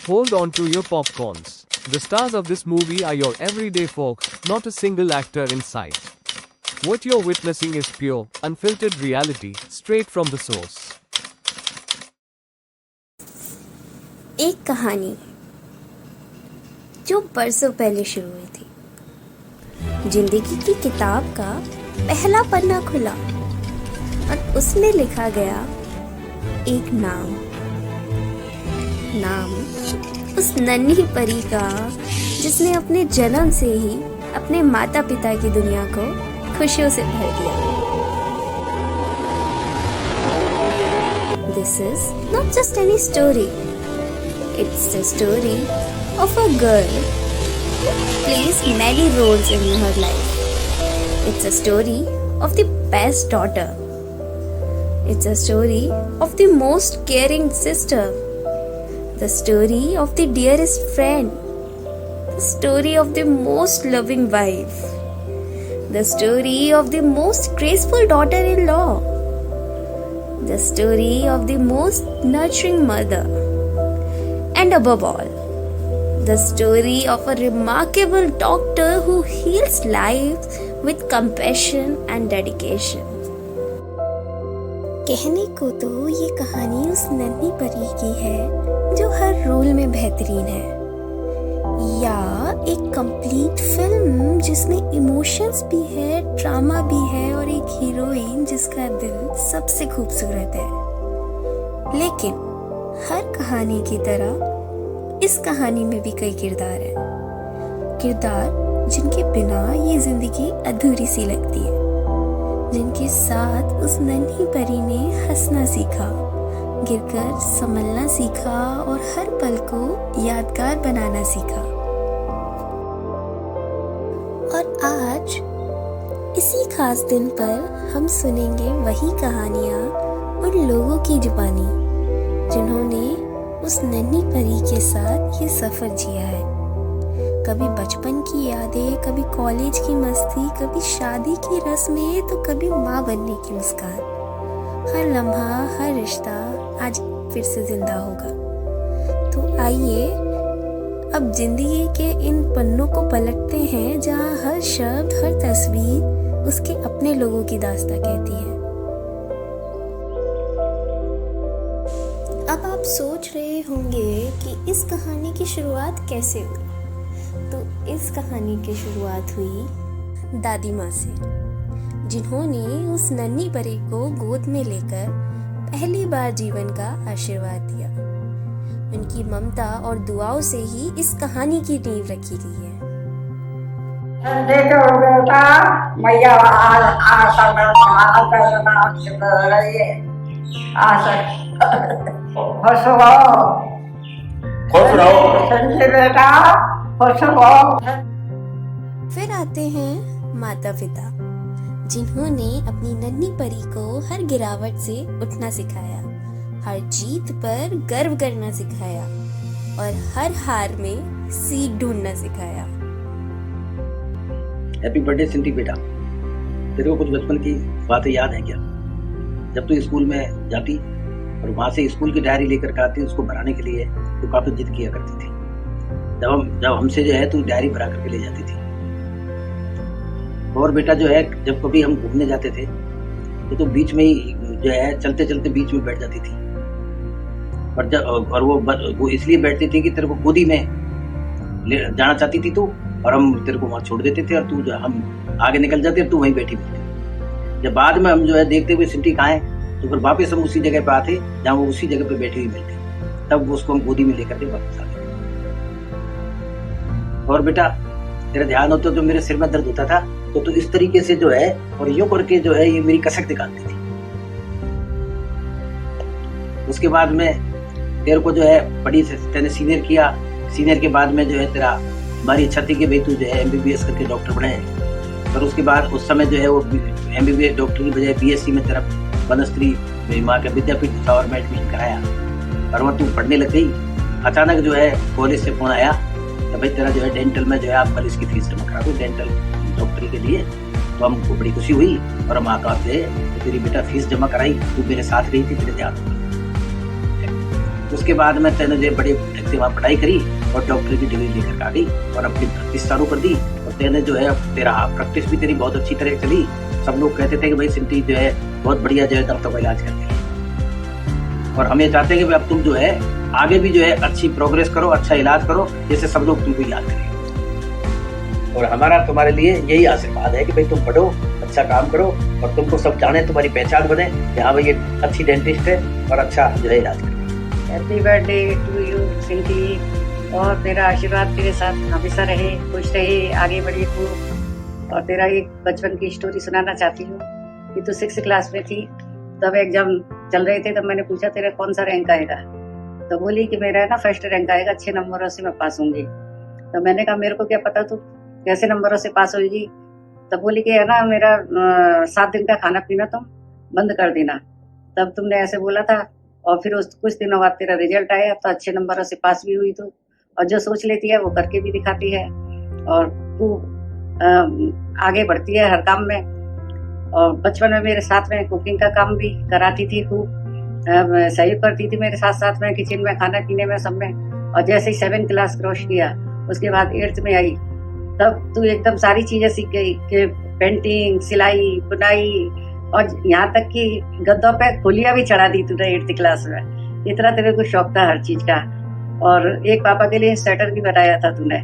hold on to your popcorns. The stars of this movie are your everyday folks, not a single actor in sight. What you're witnessing is pure, unfiltered reality, straight from the source. एक कहानी जो बरसों पहले शुरू हुई थी। जिंदगी की किताब का पहला पन्ना खुला और उसमें लिखा गया एक नाम उस नन्ही परी का जिसने अपने जन्म से ही अपने माता पिता की दुनिया को खुशियों से भर दिया। This is not just any story. It's the story of a girl who plays many roles in her life. It's a story of the best daughter. It's a story of the most caring sister. The story of the dearest friend. The story of the most loving wife. The story of the most graceful daughter-in-law. The story of the most nurturing mother. And above all, the story of a remarkable doctor who heals lives with compassion and dedication. कहने को तो ये कहानी उस नन्ही परी की है जो हर रोल में बेहतरीन है, या एक कंप्लीट फिल्म जिसमें इमोशंस भी है, ड्रामा भी है और एक हीरोइन जिसका दिल सबसे खूबसूरत है। लेकिन हर कहानी की तरह इस कहानी में भी कई किरदार हैं, किरदार जिनके बिना ये जिंदगी अधूरी सी लगती है, जिनके साथ उस नन्ही परी ने हंसना सीखा, गिरकर संभलना सीखा और हर पल को यादगार बनाना सीखा। और आज इसी खास दिन पर हम सुनेंगे वही कहानियाँ उन लोगों की जुबानी जिन्होंने उस नन्ही परी के साथ ये सफर जिया है। कभी बचपन की यादें, कभी कॉलेज की मस्ती, कभी शादी की रस्में, तो कभी माँ बनने की मुस्कान। हर लम्हा, हर रिश्ता आज फिर से जिंदा होगा। तो आइए अब जिंदगी के इन पन्नों को पलटते हैं जहाँ हर शब्द, हर तस्वीर उसके अपने लोगों की दास्तां कहती है। अब आप सोच रहे होंगे कि इस कहानी की शुरुआत कैसे हुई। तो इस कहानी की शुरुआत हुई दादी माँ से, जिन्होंने उस नन्ही परी को गोद में लेकर पहली बार जीवन का आशीर्वाद दिया। उनकी ममता और दुआओं से ही इस कहानी की नींव रखी गई है। देखो बेटा, मैया फिर आते हैं माता पिता, जिन्होंने अपनी नन्ही परी को हर गिरावट से उठना सिखाया, हर जीत पर गर्व करना सिखाया और हर हार में सीख ढूंढना सिखाया। हैप्पी बर्थडे सिंटी बेटा, तेरे को कुछ बचपन की बातें याद है क्या? जब तू स्कूल में जाती और वहाँ से स्कूल की डायरी लेकर के आती, उसको भराने के लिए तो काफी जिद किया करती थी। जब हमसे जो है तू डायरी भरा करके ले जाती थी। और बेटा जो है, जब कभी हम घूमने जाते थे तो बीच में ही जो है चलते चलते बीच में बैठ जाती थी। और वो इसलिए बैठती थी कि तेरे को गोदी में जाना चाहती थी तू, और हम तेरे को वहाँ छोड़ देते थे और तू हम आगे निकल जाते और तू वहीं बैठी मिलती। जब बाद में हम जो है देखते हुए सिंटी कहाँ है, तो फिर वापस हम उसी जगह पे आते जहाँ वो उसी जगह पे बैठी हुई मिलती, तब उसको हम गोदी में लेकर के वापस आते। और बेटा तेरा ध्यान हो तो जो मेरे सिर में दर्द होता था तो तू इस तरीके से जो है और यूं करके जो है ये मेरी कसक निकालती थी। उसके बाद में तेरे को जो है बड़ी से तेने सीनियर किया। सीनियर के बाद में जो है तेरा हमारी इच्छा थी कि भाई तू जो है MBBS करके डॉक्टर बने। और उसके बाद उस समय जो है वो MBBS डॉक्टर की बजाय BSc में तेरा बनस्त्री माँ के विद्यापीठ इंदौर में एडमिशन कराया और वहाँ तू पढ़ने लग गई। अचानक जो है कॉलेज से फोन आया कि भाई तेरा जो है डेंटल में जो है आप कल इसकी फीस जमा करा दो डेंटल डॉक्टरी के लिए। तो हमको बड़ी खुशी हुई और हम आकर से तेरी बेटा फीस जमा कराई। तू मेरे साथ गई थी, तेरे ध्यान उसके बाद में तेने जो बड़े से वहाँ पढ़ाई करी और डॉक्टर की डिग्री लेकर आ गई और अपनी प्रैक्टिस चालू कर दी। और तेने जो है तेरा प्रैक्टिस भी तेरी बहुत अच्छी तरह चली। सब लोग कहते थे कि भाई सिंटी जो है बहुत बढ़िया जो है दर्दों का इलाज करते हैं, और हमें चाहते हैं कि अब तुम जो है आगे भी जो है अच्छी प्रोग्रेस करो, अच्छा इलाज करो, जैसे सब लोग तुमको याद करें। और हमारा तुम्हारे लिए यही आशीर्वाद है कि भाई तुम पढ़ो, अच्छा काम करो और तुमको सब जाने, तुम्हारी पहचान बने कि हाँ भाई ये अच्छी डेंटिस्ट है और अच्छा जो है इलाज करे। हैप्पी बर्थडे टू यू सिंटी, और तेरा आशीर्वाद तेरे साथ हमेशा रहे, खुश रहे, आगे बढ़े तू। और तेरा एक बचपन की स्टोरी सुनाना चाहती हूँ कि तू 6th क्लास में थी, तब एग्जाम चल रहे थे, तब मैंने पूछा तेरा कौन सा रैंक आएगा, तो बोली कि मेरा ना 1st रैंक आएगा, 6 नंबरों से मैं पास होंगी। तो मैंने कहा मेरे को क्या पता तू कैसे नंबरों से पास होगी। तब बोली कि है ना मेरा 7 दिन का खाना पीना तुम बंद कर देना। तब तुमने ऐसे बोला था, और फिर कुछ दिनों बाद तेरा रिजल्ट आया तो अच्छे नंबरों से पास भी हुई तू, और जो सोच लेती है वो करके भी दिखाती है, और तू आगे बढ़ती है हर काम में। और बचपन में मेरे साथ में कुकिंग का काम भी कराती थी, खूब सहयोग करती थी मेरे साथ साथ में, किचन में, खाना पीने में, सब में। और जैसे ही 7th क्लास क्रॉस किया, उसके बाद 8th में आई, तब तू एकदम सारी चीजें सीख गई कि पेंटिंग, सिलाई, बुनाई, और यहाँ तक कि गद्दों पे खोलियां भी चढ़ा दी तूने 8th क्लास में। इतना तेरे को शौक था हर चीज का। और एक पापा के लिए स्वेटर भी बनाया था तूने,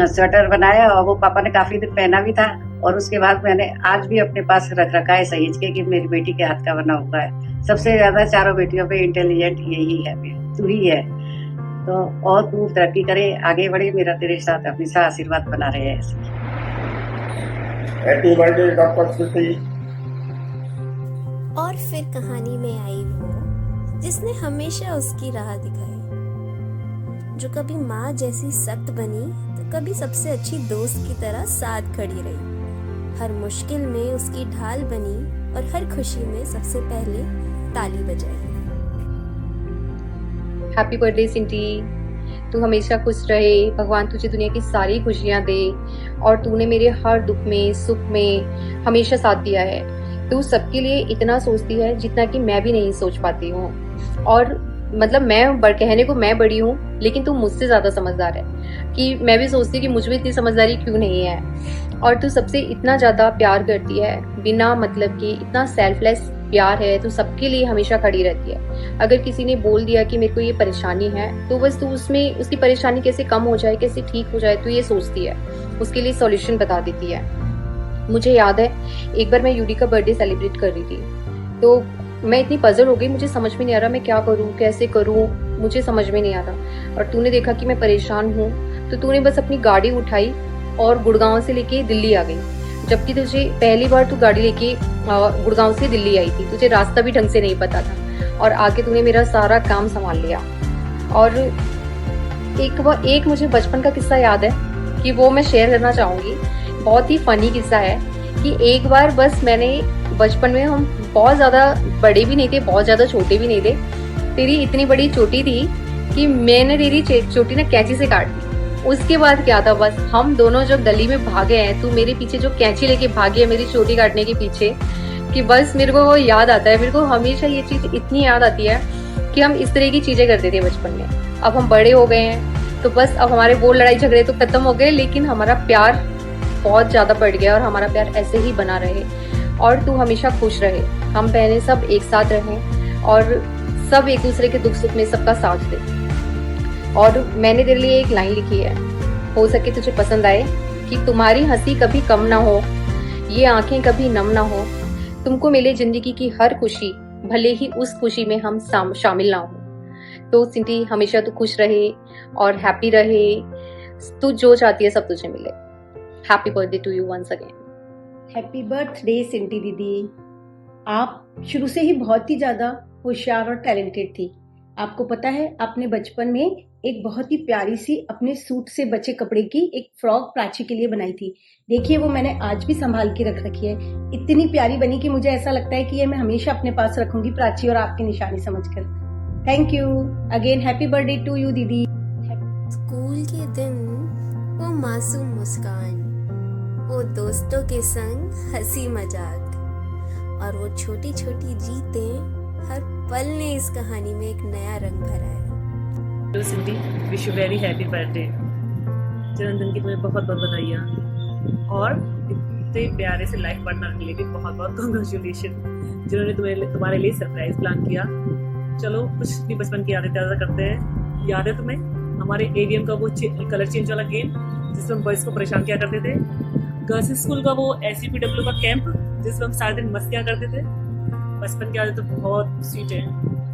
स्वेटर बनाया, और वो पापा ने काफी दिन पहना भी था, और उसके बाद मैंने आज भी अपने पास रख रखा है सहेज के कि मेरी बेटी के हाथ का बना हुआ है। सबसे ज्यादा चारों बेटियों पे इंटेलिजेंट यही है, तू ही है। तो और तू तरक्की करे, आगे बढ़े, मेरा तेरे साथ हमेशा आशीर्वाद बना रहे ऐसे। Happy birthday doctor city. और फिर कहानी में आई वो जिसने हमेशा उसकी राह दिखाई, जो कभी माँ जैसी सख्त बनी तो कभी सबसे अच्छी दोस्त की तरह साथ खड़ी रही, हर मुश्किल में उसकी ढाल बनी और हर खुशी में सबसे पहले ताली बजाई। हैप्पी बर्थडे सिंटी, तू हमेशा खुश रहे, भगवान तुझे दुनिया की सारी खुशियाँ दे, और तूने मेरे हर दुख में, सुख में हमेशा साथ दिया है। तू सबके लिए इतना सोचती है जितना कि मैं भी नहीं सोच पाती हूँ, और मतलब मैं कहने को मैं बड़ी हूँ, लेकिन तू मुझसे ज़्यादा समझदार है, कि मैं भी सोचती हूँ कि मुझ में इतनी समझदारी क्यों नहीं है। और तू सबसे इतना ज़्यादा प्यार करती है, बिना मतलब कि इतना सेल्फलेस प्यार है, तू सबके लिए हमेशा खड़ी रहती है। अगर किसी ने बोल दिया कि मेरे को ये परेशानी है, तो बस तू उसमें उसकी परेशानी कैसे कम हो जाए, कैसे ठीक हो जाए, तू ये सोचती है, उसके लिए सॉल्यूशन बता देती है। मुझे याद है एक बार मैं यूडी का बर्थडे सेलिब्रेट कर रही थी, तो मैं इतनी पजल हो गई, मुझे समझ में नहीं आ रहा मैं क्या करूँ, कैसे करूँ, मुझे समझ में नहीं आ रहा। और तूने देखा कि मैं परेशान हूँ, तो तूने बस अपनी गाड़ी उठाई और गुड़गांव से लेके दिल्ली आ गई, जबकि तुझे पहली बार तू गाड़ी लेके गुड़गांव से दिल्ली आई थी, तुझे रास्ता भी ढंग से नहीं पता था, और आके तूने मेरा सारा काम संभाल लिया। और एक मुझे बचपन का किस्सा याद है कि वो मैं शेयर करना चाहूँगी। बहुत ही फनी किस्सा है कि एक बार बस मैंने बचपन में, हम बहुत ज़्यादा बड़े भी नहीं थे, बहुत ज़्यादा छोटे भी नहीं थे, तेरी इतनी बड़ी चोटी थी कि मैंने तेरी चोटी ना कैंची से काट दी। उसके बाद क्या था, बस हम दोनों जब गली में भागे हैं, तू मेरे पीछे जो कैंची लेके भागी है मेरी चोटी काटने के पीछे, कि बस मेरे को वो याद आता है। मेरे को हमेशा ये चीज़ इतनी याद आती है कि हम इस तरह की चीज़ें करते थे बचपन में। अब हम बड़े हो गए हैं, तो बस अब हमारे वो लड़ाई झगड़े तो खत्म हो गए, लेकिन हमारा प्यार बहुत ज़्यादा बढ़ गया, और हमारा प्यार ऐसे ही बना रहे, और तू हमेशा खुश रहे, हम बहनें सब एक साथ रहें, और सब एक दूसरे के दुख सुख में सबका साथ दे। और मैंने तेरे लिए एक लाइन लिखी है, हो सके तुझे पसंद आए, कि तुम्हारी हंसी कभी कम ना हो, ये आंखें कभी नम ना हो, तुमको मिले जिंदगी की हर खुशी, भले ही उस खुशी में हम शामिल ना हो। तो सिंटी हमेशा तू खुश रहे और हैप्पी रहे, तू जो चाहती है सब तुझे मिले। Happy birthday to you once again. Happy birthday Sinti दीदी। आप शुरू से ही बहुत ही ज़्यादा होशियार और टैलेंटेड थी। आपको पता है आपने बचपन में एक बहुत ही प्यारी सी अपने सूट से बचे कपड़े की एक फ्रॉक प्राची के लिए बनाई थी। देखिए वो मैंने आज भी संभाल के रख रखी है, इतनी प्यारी बनी कि मुझे ऐसा लगता है कि ये मैं हमेशा अपने पास रखूंगी प्राची और आपकी निशानी समझकर। Thank you again, happy birthday to you दीदी। स्कूल के दिन वो मासूम मुस्कान, वो दोस्तों के संग हंसी मजाक, और वो छोटी छोटी जीतें, हर पल ने इस कहानी में एक नया रंग भरा है। तो Sindhi wish you very happy birthday. जन्मदिन की तुम्हें बहुत बहुत बधाइयाँ और इतने प्यारे से लाइफ पार्टनर के लिए भी बहुत बहुत कॉन्ग्रेचुलेशन जिन्होंने तुम्हारे लिए सरप्राइज प्लान किया। चलो कुछ भी बचपन की यादें ताज़ा करते हैं। याद है तुम्हें हमारे एवीएम का वो कलर चेंज वाला गेम जिसमें हम बॉयज़ को परेशान किया करते थे? गर्ल्स स्कूल का वो SCPW का कैंप जिसमें हम सारे दिन मस्तियाँ करते थे? बचपन की यादें तो बहुत स्वीट है।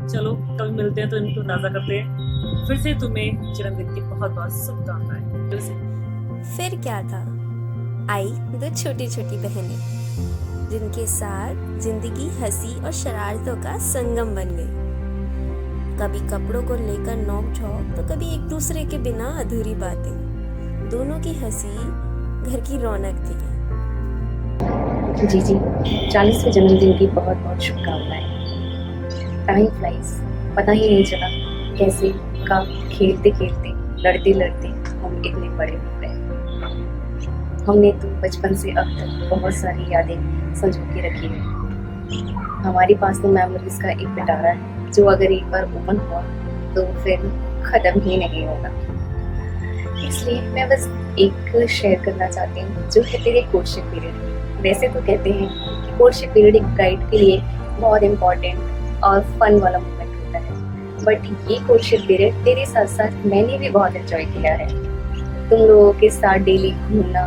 चलो कभी मिलते हैं तो इनको ताज़ा करते हैं। फिर से तुम्हें जन्मदिन की बहुत बहुत शुभकामनाएं। फिर क्या था, आई 2 छोटी छोटी बहनें जिनके साथ जिंदगी हंसी और शरारतों का संगम बन गई। कभी कपड़ों को लेकर नोक-झोंक तो कभी एक दूसरे के बिना अधूरी बातें। दोनों की हंसी घर की रौनक थी। जी 40वें जन्मदिन की बहुत बहुत शुभकामनाएं। टाइम फ्लाइज, पता ही नहीं चला कैसे कब खेलते खेलते लड़ते लड़ते हम इतने बड़े हो गए। हमने तो बचपन से अब तक बहुत सारी यादें संजो के रखी है। हमारे पास तो मेमोरीज का एक पिटारा है जो अगर एक बार ओपन हुआ तो फिर ख़त्म ही नहीं होगा। इसलिए मैं बस एक शेयर करना चाहती हूँ जो है तेरे कोर्टशिप पीरियड। वैसे तो कहते हैं कि कोर्टशिप पीरियड एक ब्राइड के लिए बहुत इम्पॉर्टेंट और फन वाला मोमेंट होता है, बट ये कोर्टशिप पीरियड तेरे साथ साथ मैंने भी बहुत एंजॉय किया है। तुम लोगों के साथ डेली घूमना,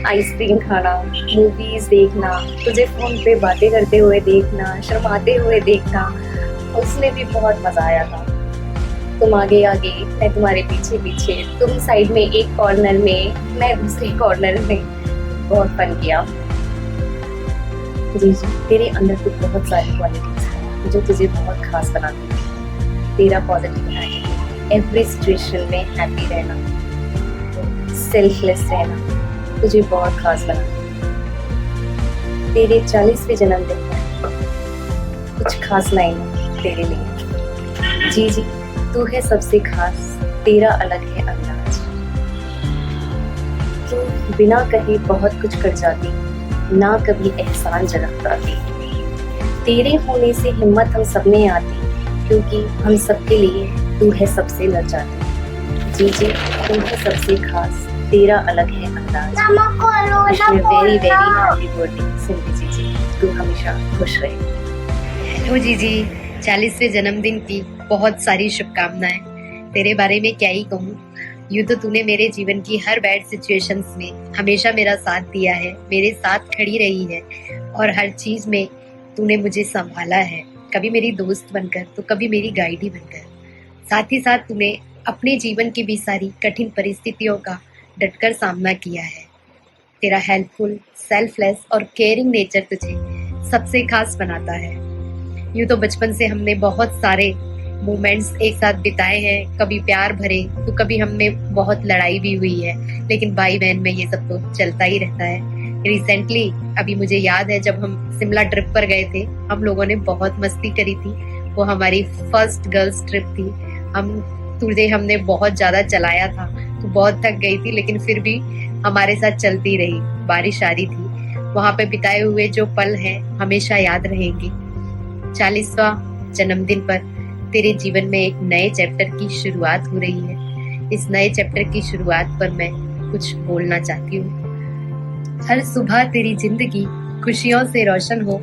आइसक्रीम खाना, मूवीज देखना, तुझे फोन पे बातें करते हुए देखना, शर्माते हुए देखना, उसमें भी बहुत मजा आया था। तुम आगे आगे, मैं तुम्हारे पीछे पीछे, तुम साइड में एक कॉर्नर में, मैं दूसरे कॉर्नर में, बहुत फन किया। जी तेरे अंदर तो बहुत सारी क्वालिटीज हैं जो तुझे बहुत खास बनाती है। तेरा पॉजिटिव एटीट्यूड, एवरी सिचुएशन में हैप्पी रहना, सेल्फलेस रहना तुझे बहुत खास बनाता है। तेरे 40वें जन्मदिन पर कुछ खास लाइन तेरे लिए। जी तू है सबसे खास, तेरा अलग है अंदाज। तू बिना कहे बहुत कुछ कर जाती, ना कभी एहसान जताती। तेरे होने से हिम्मत हम सब में आती, क्योंकि हम सबके लिए तू है सबसे लजाती। जी तू है सबसे खास, तेरा अलग है अंदाज। Very very happy birthday Sindhi ji, तू हमेशा खुश रहे। हेलो जी 40वें जन्मदिन की बहुत सारी शुभकामनाएं। तेरे बारे में क्या ही कहूँ, यूँ तो तूने मेरे जीवन की हर बैड सिचुएशंस में हमेशा मेरा साथ दिया है, मेरे साथ खड़ी रही है और हर चीज़ में तूने मुझे संभाला है, कभी मेरी दोस्त बनकर तो कभी मेरी गाइड ही बनकर। साथ ही साथ तूने अपने जीवन की भी सारी कठिन परिस्थितियों का डटकर सामना किया है। तेरा हेल्पफुल, सेल्फलेस और केयरिंग नेचर तुझे सबसे खास बनाता है। यूँ तो बचपन से हमने बहुत सारे मोमेंट्स एक साथ बिताए हैं, कभी प्यार भरे तो कभी हमें बहुत लड़ाई भी हुई है, लेकिन भाई बहन में ये सब तो चलता ही रहता है। रिसेंटली अभी मुझे याद है जब हम शिमला ट्रिप पर गए थे, हम लोगों ने बहुत मस्ती करी थी। वो हमारी फर्स्ट गर्ल्स ट्रिप थी। तुझे हमने बहुत ज़्यादा चलाया था, तो बहुत थक गई थी, लेकिन फिर भी हमारे साथ चलती रही। बारिश आ रही थी, वहाँ पे बिताए हुए जो पल हैं हमेशा याद रहेंगे। 40वां जन्मदिन पर तेरे जीवन में एक नए चैप्टर की शुरुआत हो रही है। इस नए चैप्टर की शुरुआत पर मैं कुछ बोलना चाहती हूँ। हर सुबह तेरी जिंदगी खुशियों से रोशन हो,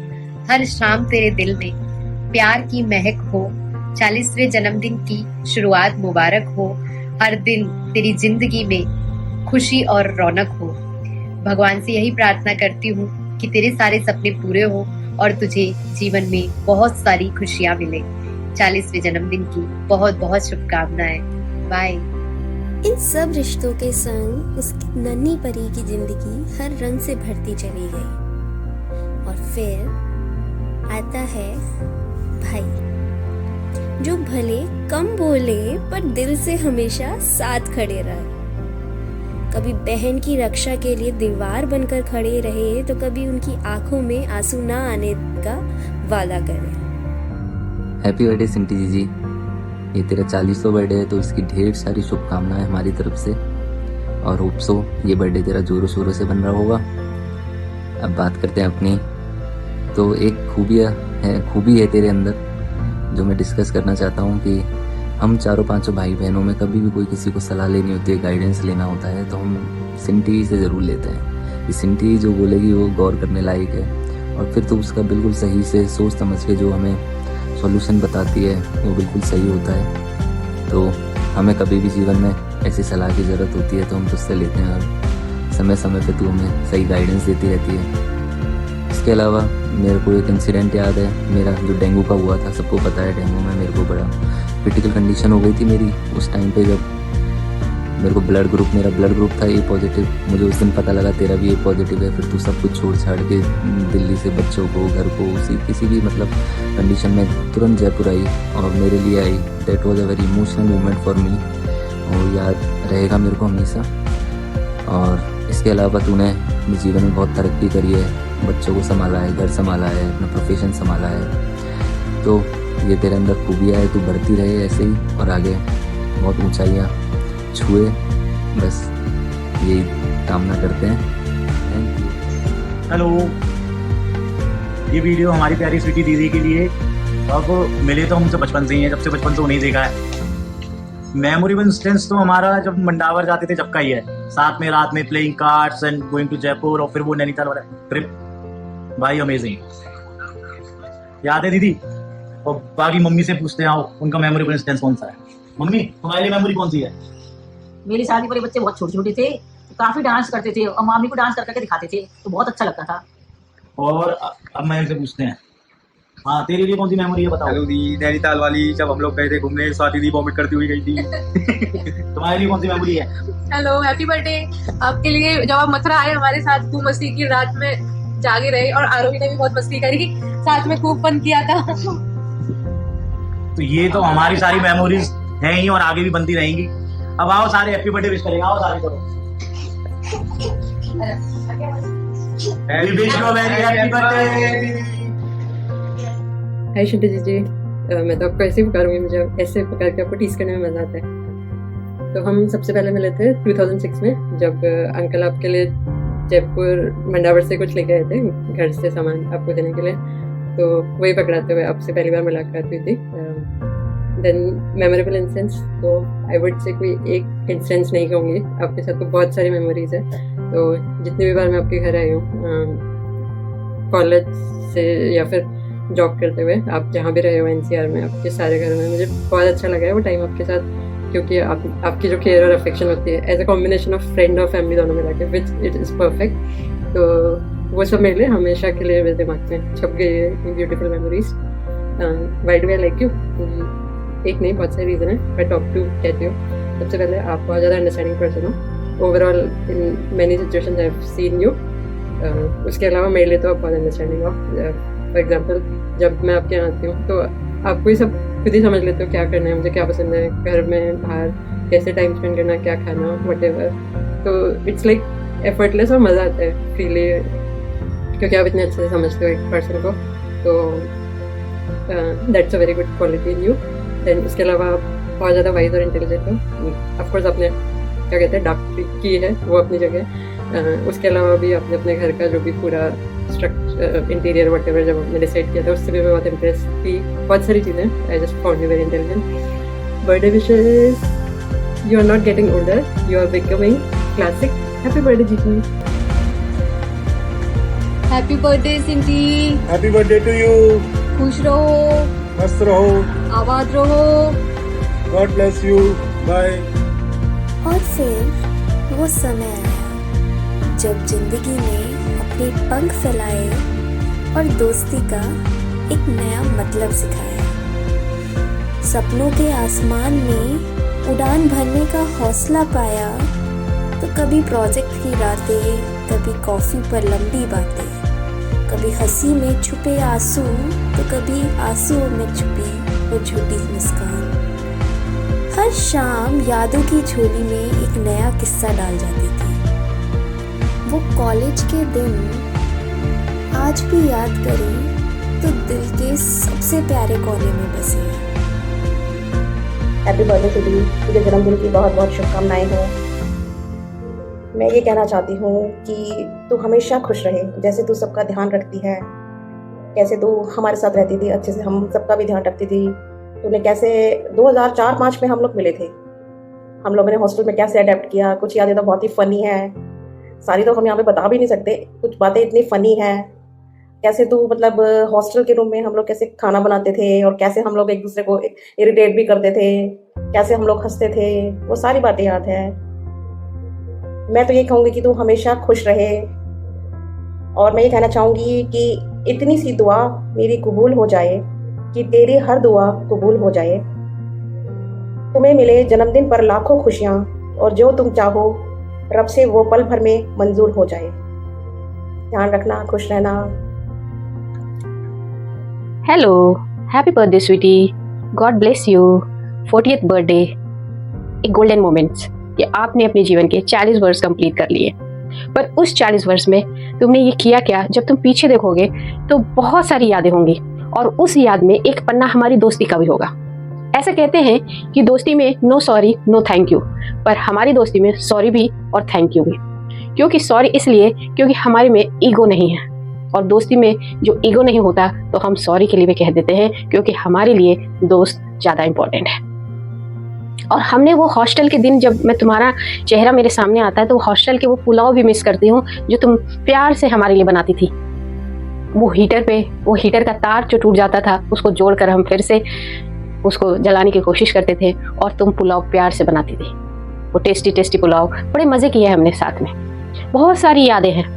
हर शाम तेरे दिल में प्यार की महक हो। 40वें जन्मदिन की शुरुआत मुबारक हो, हर दिन तेरी जिंदगी में खुशी और रौनक हो। भगवान से यही प्रार्थना करती हूँ कि तेरे सारे सपने पूरे हो और तुझे जीवन में बहुत सारी खुशियाँ मिले। 40वें जन्मदिन की बहुत बहुत शुभकामनाएं। बाय। इन सब रिश्तों के संग उसकी नन्ही परी की जिंदगी हर रंग से भरती चली गई। और फिर आता है भाई, जो भले कम बोले पर दिल से हमेशा साथ खड़े रहे। कभी बहन की रक्षा के लिए दीवार बनकर खड़े रहे, तो कभी उनकी आंखों में आंसू ना आने का वादा करे। हैप्पी बर्थडे सिंटी जी, ये तेरा 40वां बर्थडे है, तो इसकी ढेर सारी शुभकामनाएं हमारी तरफ से। और होप सो ये बर्थडे तेरा जोरों शोरों से बन रहा होगा। अब बात करते हैं अपनी। तो एक खूबी है तेरे अंदर जो मैं डिस्कस करना चाहता हूँ कि हम चारों पांचों भाई बहनों में कभी भी कोई किसी को सलाह लेनी होती है, गाइडेंस लेना होता है, तो हम सिंटी से ज़रूर लेते हैं कि सिंटी जो बोलेगी वो गौर करने लायक है, और फिर तो उसका बिल्कुल सही से सोच समझ के जो हमें सॉल्यूशन बताती है वो बिल्कुल सही होता है। तो हमें कभी भी जीवन में ऐसी सलाह की ज़रूरत होती है तो हम तुझसे लेते हैं, और समय समय पे तू हमें सही गाइडेंस देती रहती है। इसके अलावा मेरे को एक इंसिडेंट याद है, मेरा जो डेंगू का हुआ था, सबको पता है डेंगू में मेरे को बड़ा क्रिटिकल कंडीशन हो गई थी मेरी उस टाइम पे, जब मेरे को मेरा ब्लड ग्रुप था ए पॉजिटिव। मुझे उस दिन पता लगा तेरा भी ए पॉजिटिव है, फिर तू सब कुछ छोड़ छाड़ के दिल्ली से बच्चों को, घर को, उसी किसी भी मतलब कंडीशन में तुरंत जयपुर आई और मेरे लिए आई। That was a very emotional moment for me, और याद रहेगा मेरे को हमेशा। और इसके अलावा तूने अपने जीवन में बहुत तरक्की करी है, बच्चों को संभाला है, घर संभाला है, अपना प्रोफेशन संभाला है, तो ये तेरे अंदर खूबियाँ है। तू बढ़ती रहे ऐसे ही और आगे बहुत ऊंचाइयाँ छुए, बस यही कामना करते हैं। Thank you. हेलो, ये वीडियो हमारी प्यारी स्वीटी दीदी के लिए। अब मिले तो हमसे बचपन से ही हैं, जब से बचपन से उन्हें देखा है। मेमोरेबल इंस्टेंस तो हमारा जब मंडावर जाते थे जब का ही है, साथ में रात में playing cards and going to Jaipur, और फिर वो नैनीताल वाला ट्रिप, भाई अमेजिंग याद है दीदी। और बाकी मम्मी से पूछते हैं आओ, उनका मेमोरेबल इंस्टेंस कौन सा है। मम्मी तुम्हारे लिए मेमोरी कौन सी है? मेरी शादी पर बच्चे बहुत छोटे छोटे थे, काफी डांस करते थे और मामी को डांस कर करके दिखाते थे, तो बहुत अच्छा लगता था। और अब मैं इनसे पूछते हैं, हाँ तेरे लिए कौन सी मेमोरी है बताओ। हेलो दी, नैनीताल वाली, जब हम लोग गए थे घूमने, स्वाति दी वॉमिट करती हुई गई थी। तुम्हारे लिए कौन सी मेमोरी है? हेलो, हैप्पी बर्थडे आपके लिए। जब आप मथुरा आए हमारे साथ खूब मस्ती की, रात में जागे रहे, और आरोही ने भी बहुत मस्ती करी, साथ में खूब फन किया था। तो ये तो हमारी सारी मेमोरीज हैं ही और आगे भी बनती रहेंगी। अब आओ सारे हैप्पी बर्थडे विश करेंगे, आओ सारे करो। We wish you a very happy birthday। हाय शिंटू जी, मैं तो आपको ऐसे ही पुकारूंगी, मुझे ऐसे पुकार के आपको टीज करने में मजा आता है। तो हम सबसे पहले मिले थे 2006 में, जब अंकल आपके लिए जयपुर मंडावर से कुछ लेके आए थे, घर से सामान आपको देने के लिए, तो वही पकड़ाते हुए आपसे पहली बार मुलाकात हुई थी। देन मेमोरेबल इंसिडेंट्स, तो आई वुड से कोई एक इंसिडेंस नहीं कहूँगी, आपके साथ तो बहुत सारी मेमोरीज है। तो जितनी भी बार मैं आपके घर आई हूँ, कॉलेज से या फिर जॉब करते हुए, आप जहाँ भी रहे हो NCR में, आपके सारे घर में, मुझे बहुत अच्छा लगा है वो टाइम आपके साथ, क्योंकि आपकी जो केयर और अफेक्शन होती है as a combination of friend और फैमिली दोनों मिला के, विच इट इज़ परफेक्ट। तो वो सब मेरे लिए हमेशा के लिए मेरे दिमाग में छप गई है, beautiful memories. Why do I like you? एक नहीं, बहुत सारी रीज़न है, बट टॉप टू कहती हूँ। सबसे पहले आप बहुत ज़्यादा अंडरस्टैंडिंग पर्सन हो, overall in many situations I have seen you. उसके अलावा मेरे लिए तो आप बहुत अंडरस्टैंडिंग हो। फॉर एग्जाम्पल, जब मैं आपके यहाँ आती हूँ तो आपको ही सब खुद ही समझ लेते हो क्या करना है, मुझे क्या पसंद है, घर में बाहर कैसे टाइम स्पेंड करना, क्या खाना, व्हाटएवर। तो इट्स लाइक एफर्टलेस और मज़ा आता है फ्रीली, क्योंकि आप इतने अच्छे से समझते हो एक पर्सन को। तो that's a very good quality in you. Then उसके अलावा आप बहुत ज़्यादा वाइज और इंटेलिजेंट हो। ऑफकोर्स आपने क्या कहते हैं डाक की है वो अपनी जगह। उसके अलावा भी आपने अपने घर का जो भी पूरा स्ट्रक्चर, इंटीरियर, व्हाटएवर जब आपने डिसाइड किया था, उससे भी मैं बहुत इम्प्रेस थी। बहुत सारी चीज़ें, I just found you very intelligent. Birthday wishes, you are not getting older, you are becoming classic. Happy birthday जीजू। Happy birthday Sinti. Happy birthday to you. खुश रहो, मस्त रहो, आबाद रहो। God bless you. बाय। और फिर वो समय आया जब जिंदगी ने अपने पंख फैलाए और दोस्ती का एक नया मतलब सिखाया। सपनों के आसमान में उड़ान भरने का हौसला पाया, तो कभी प्रोजेक्ट की रातें, कभी कॉफ़ी पर लंबी बातें, कभी हंसी में छुपे आंसू, तो कभी आंसुओं में छुपी वो झूठी मुस्कान। हर शाम यादों की झोली में एक नया किस्सा डाल जाती थी। वो कॉलेज के दिन आज भी याद करें तो दिल के सबसे प्यारे कोने में बसे हैं। हैप्पी बर्थडे सिटी, तुझे जन्मदिन की बहुत बहुत शुभकामनाएं हो। मैं ये कहना चाहती हूँ कि तू हमेशा खुश रहे, जैसे तू सबका ध्यान रखती है, कैसे तू हमारे साथ रहती थी, अच्छे से हम सबका भी ध्यान रखती थी। तूने कैसे 2004-5 में हम लोग मिले थे, हम लोगों ने हॉस्टल में कैसे अडेप्ट किया। कुछ यादें तो बहुत ही फ़नी है, सारी तो हम यहाँ पे बता भी नहीं सकते, कुछ बातें इतनी फ़नी हैं। कैसे तू मतलब हॉस्टल के रूम में हम लोग कैसे खाना बनाते थे और कैसे हम लोग एक दूसरे को इरिटेट भी करते थे, कैसे हम लोग हंसते थे, वो सारी बातें याद है। मैं तो ये कहूँगी कि तू हमेशा खुश रहे, और मैं ये कहना चाहूँगी कि इतनी सी दुआ मेरी कबूल हो जाए कि तेरी हर दुआ कबूल हो जाए। तुम्हें मिले जन्मदिन पर लाखों खुशियाँ, और जो तुम चाहो रब से वो पल भर में मंजूर हो जाए। ध्यान रखना, खुश रहना। Hello, happy birthday sweetie, God bless you. 40th birthday, एक गोल्डन मोमेंट्स कि आपने अपने जीवन के 40 वर्ष कंप्लीट कर लिए। पर उस 40 वर्ष में तुमने ये किया क्या, जब तुम पीछे देखोगे तो बहुत सारी यादें होंगी, और उस याद में एक पन्ना हमारी दोस्ती का भी होगा। ऐसा कहते हैं कि दोस्ती में no sorry no thank you, पर हमारी दोस्ती में सॉरी भी और थैंक यू भी। क्योंकि सॉरी इसलिए क्योंकि हमारे में ईगो नहीं है, और दोस्ती में जो ईगो नहीं होता तो हम सॉरी के लिए भी कह देते हैं, क्योंकि हमारे लिए दोस्त ज़्यादा इम्पोर्टेंट है। और हमने वो हॉस्टल के दिन, जब मैं तुम्हारा चेहरा मेरे सामने आता है तो हॉस्टल के वो पुलाव भी मिस करती हूँ जो तुम प्यार से हमारे लिए बनाती थी। वो हीटर का तार जो टूट जाता था उसको जोड़कर हम फिर से उसको जलाने की कोशिश करते थे, और तुम पुलाव प्यार से बनाती थी। वो टेस्टी टेस्टी पुलाव, बड़े मज़े किए हमने साथ में। बहुत सारी यादें हैं,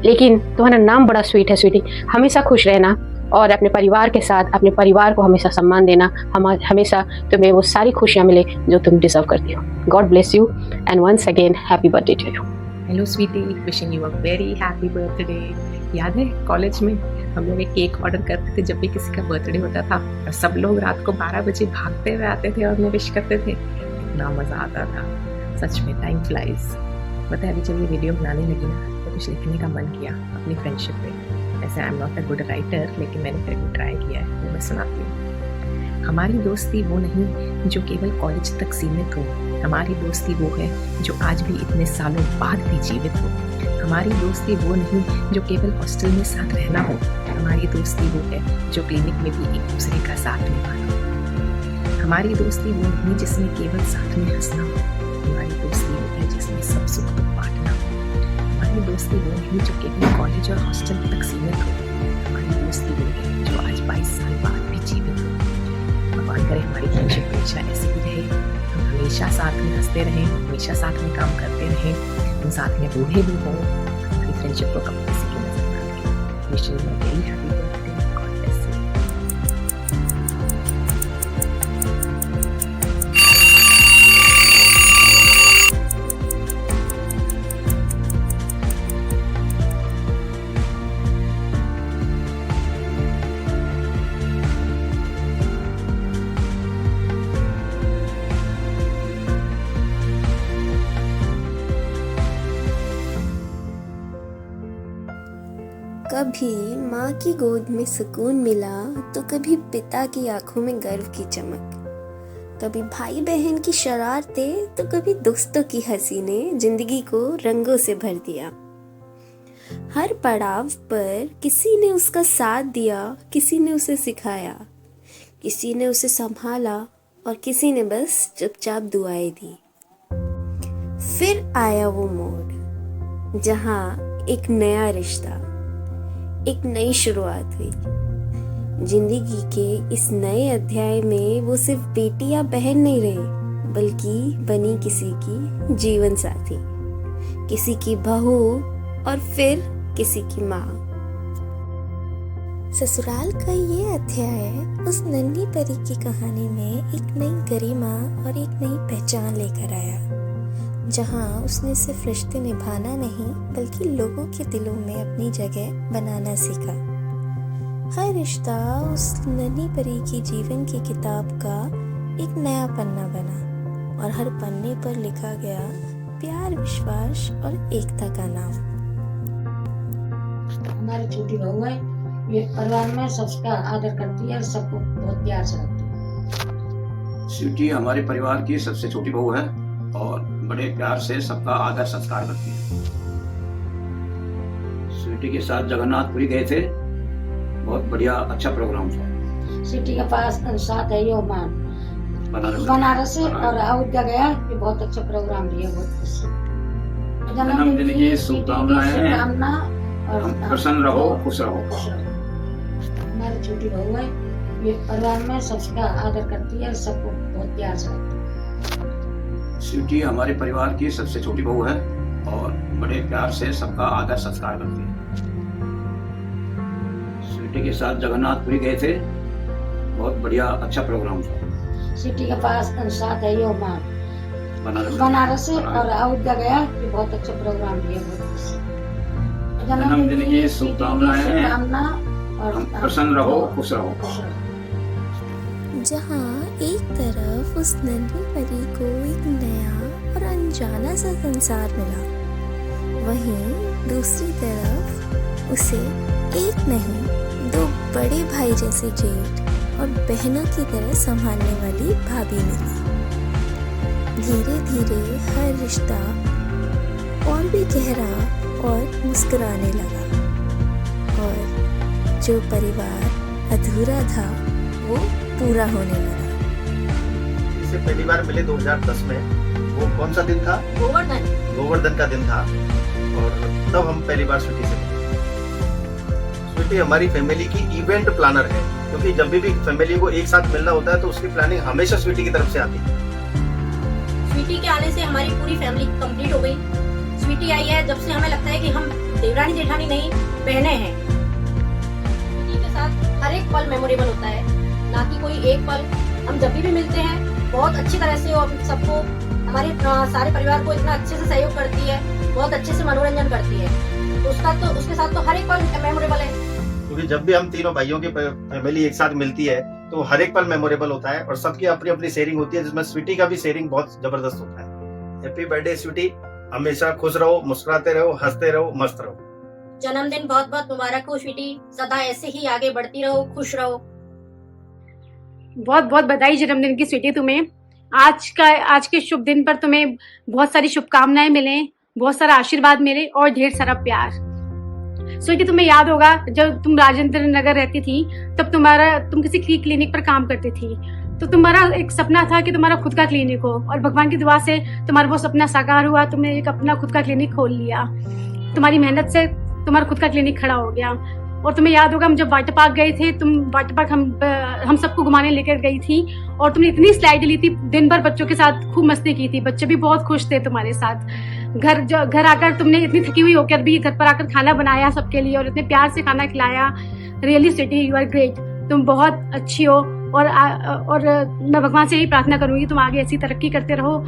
लेकिन तुम्हारा नाम बड़ा स्वीट है स्वीटी। हमेशा खुश रहना, और अपने परिवार के साथ अपने परिवार को हमेशा सम्मान देना। हमेशा तुम्हें वो सारी खुशियाँ मिले जो तुम डिजर्व करती हो। God bless you, and once again happy birthday to you. Hello sweetie, wishing you a very happy birthday. याद है कॉलेज में हम लोग एक केक ऑर्डर करते थे जब भी किसी का बर्थडे होता था, और सब लोग रात को 12 बजे भागते हुए आते थे और उन्हें विश करते थे। इतना मज़ा आता था, सच में टाइम फ्लाइज। पता है, अभी जब ये वीडियो बनाने लगी ना तो कुछ लिखने का मन किया अपनी फ्रेंडशिप पे। ऐसे I am not a good writer, लेकिन मैंने फिर भी ट्राई किया है, वो मैं सुनाती हूँ। हमारी दोस्ती वो नहीं जो केवल कॉलेज तक सीमित हो, हमारी दोस्ती वो है जो आज भी इतने सालों बाद भी जीवित हो। हमारी दोस्ती वो नहीं जो केवल हॉस्टल में साथ रहना हो, हमारी दोस्ती वो है जो क्लिनिक में भी एक दूसरे का साथ निभाना। हमारी दोस्ती वो नहीं जिसमें केवल साथ में हंसना हो, हमारी दोस्ती वो है जिसमें सब सुख दुख बांटना हो। हमारी दोस्ती वो नहीं जो केवल कॉलेज और हॉस्टल तक सीमित हो, हमारी दोस्ती वो है जो आज 22 साल बाद भी जीवित हो। भगवान करे हमारी फ्रेंडशिप हमेशा ऐसी ही रहे, हम हमेशा साथ में हंसते रहें, हमेशा साथ में काम करते रहें, हम साथ में बूढ़े भी हों, हमारी फ्रेंडशिप को कभी किसी की नजर ना लगे। Wish you a very happy birthday, God bless you. कभी माँ की गोद में सुकून मिला तो कभी पिता की आंखों में गर्व की चमक, कभी भाई बहन की शरारतें तो कभी दोस्तों की हंसी ने जिंदगी को रंगों से भर दिया। हर पड़ाव पर किसी ने उसका साथ दिया, किसी ने उसे सिखाया, किसी ने उसे संभाला और किसी ने बस चुपचाप दुआएं दी। फिर आया वो मोड़ जहां एक नया रिश्ता, एक नई शुरुआत हुई। जिंदगी के इस नए अध्याय में वो सिर्फ बेटी या बहन नहीं रही, बल्कि बनी किसी की जीवन साथी, किसी की बहू और फिर किसी की माँ। ससुराल का ये अध्याय उस नन्ही परी की कहानी में एक नई गरिमा और एक नई पहचान लेकर आया, जहाँ उसने सिर्फ रिश्ते निभाना नहीं बल्कि लोगों के दिलों में अपनी जगह बनाना सीखा। हर रिश्ता उस नन्ही परी की जीवन की किताब का एक नया पन्ना बना, और हर पन्ने पर लिखा गया प्यार, विश्वास और एकता का नाम। हमारी छोटी बहू है, ये परिवार में सबका आदर करती है, सबको बहुत प्यार से रखती है। स्वीटी हमारे परिवार की सबसे छोटी बहू है और बड़े प्यार से सबका आदर सत्कार करती है। स्वीटी के साथ जगन्नाथपुरी गए थे, बहुत बढ़िया अच्छा प्रोग्राम था। सिटी के पास साथ है ये ओमान बनारस से। और अयोध्या गया, ये बहुत अच्छा प्रोग्राम दिया, बहुत अच्छा। जन्मदिन की शुभकामनाएं। और प्रसन्न रहो, खुश रहो। हमारी छोटी बहू है, ये परिवार में सबका आदर करती है, सबको बहुत प्यार से रखती है। स्वीटी हमारे परिवार की सबसे छोटी बहू है और बड़े प्यार से सबका आदर सत्कार करती है। स्वीटी के साथ जगन्नाथपुरी गए थे, बहुत बढ़िया अच्छा प्रोग्राम था। सिटी के पास साथ है ये ओमान बनारस से। और अयोध्या गया, ये बहुत अच्छा प्रोग्राम दिया, बहुत अच्छा। जन्मदिन की शुभकामनाएं। और प्रसन्न रहो, खुश रहो। जहाँ एक तरफ उस नन्ही परी को एक नया और अनजाना सा संसार मिला, वहीं दूसरी तरफ उसे एक नहीं 2 बड़े भाई जैसे जेठ और बहनों की तरह संभालने वाली भाभी मिली। धीरे धीरे हर रिश्ता और भी गहरा और मुस्कुराने लगा, और जो परिवार अधूरा था वो पूरा होने लगा। इससे पहली बार मिले 2010 में, वो कौन सा दिन था? गोवर्धन का दिन था, और तब हम पहली बार स्वीटी से मिले। स्वीटी हमारी फैमिली की इवेंट प्लानर है, क्योंकि जब भी फैमिली को एक साथ मिलना होता है तो उसकी प्लानिंग हमेशा स्वीटी की तरफ से आती है। स्वीटी के आने से हमारी पूरी फैमिली कंप्लीट हो गई। स्वीटी आई है जब से हमें लगता है कि हम देवरानी जेठानी नहीं, बहनें हैं। स्वीटी के साथ हर एक पल मेमोरेबल होता है, ना कि कोई एक पल। हम जब भी मिलते हैं बहुत अच्छी तरह से, और सबको हमारे सारे परिवार को इतना अच्छे से सहयोग करती है, बहुत अच्छे से मनोरंजन करती है। तो उसके साथ तो हर एक पल मेमोरेबल है, क्योंकि जब भी हम तीनों भाइयों की फैमिली एक साथ मिलती है तो हर एक पल मेमोरेबल होता है, और सबकी अपनी अपनी शेयरिंग होती है, जिसमें स्वीटी का भी शेयरिंग बहुत जबरदस्त होता है। हैप्पी बर्थडे स्वीटी, हमेशा खुश रहो, मुस्कुराते रहो, हंसते रहो, मस्त रहो। जन्मदिन बहुत बहुत मुबारक हो स्वीटी, सदा ऐसे ही आगे बढ़ती रहो, खुश रहो। बहुत बहुत बधाई जन्मदिन की स्वीटी तुम्हें। आज के शुभ दिन पर तुम्हें बहुत सारी शुभकामनाएं मिले, बहुत सारा आशीर्वाद मिले और ढेर सारा प्यार। स्वीटी, तुम्हें याद होगा जब तुम राजेंद्र नगर रहती थी, तब तुम किसी क्लिनिक पर काम करती थी, तो तुम्हारा एक सपना था कि तुम्हारा खुद का क्लिनिक हो, और भगवान की दुआ से तुम्हारा वो सपना साकार हुआ। तुमने एक अपना खुद का क्लिनिक खोल लिया, तुम्हारी मेहनत से तुम्हारा खुद का क्लिनिक खड़ा हो गया। और तुम्हें याद होगा हम जब वाटर पार्क गए थे, तुम वाटर पार्क हम सबको घुमाने लेकर गई थी, और तुमने इतनी स्लाइड ली थी, दिन भर बच्चों के साथ खूब मस्ती की थी, बच्चे भी बहुत खुश थे तुम्हारे साथ। घर आकर तुमने इतनी थकी हुई होकर भी घर पर आकर खाना बनाया सबके लिए, और इतने प्यार से खाना खिलाया। Really sweetie, you are great, तुम बहुत अच्छी हो। और मैं भगवान से यही प्रार्थना करूंगी तुम आगे ऐसी तरक्की करते रहो,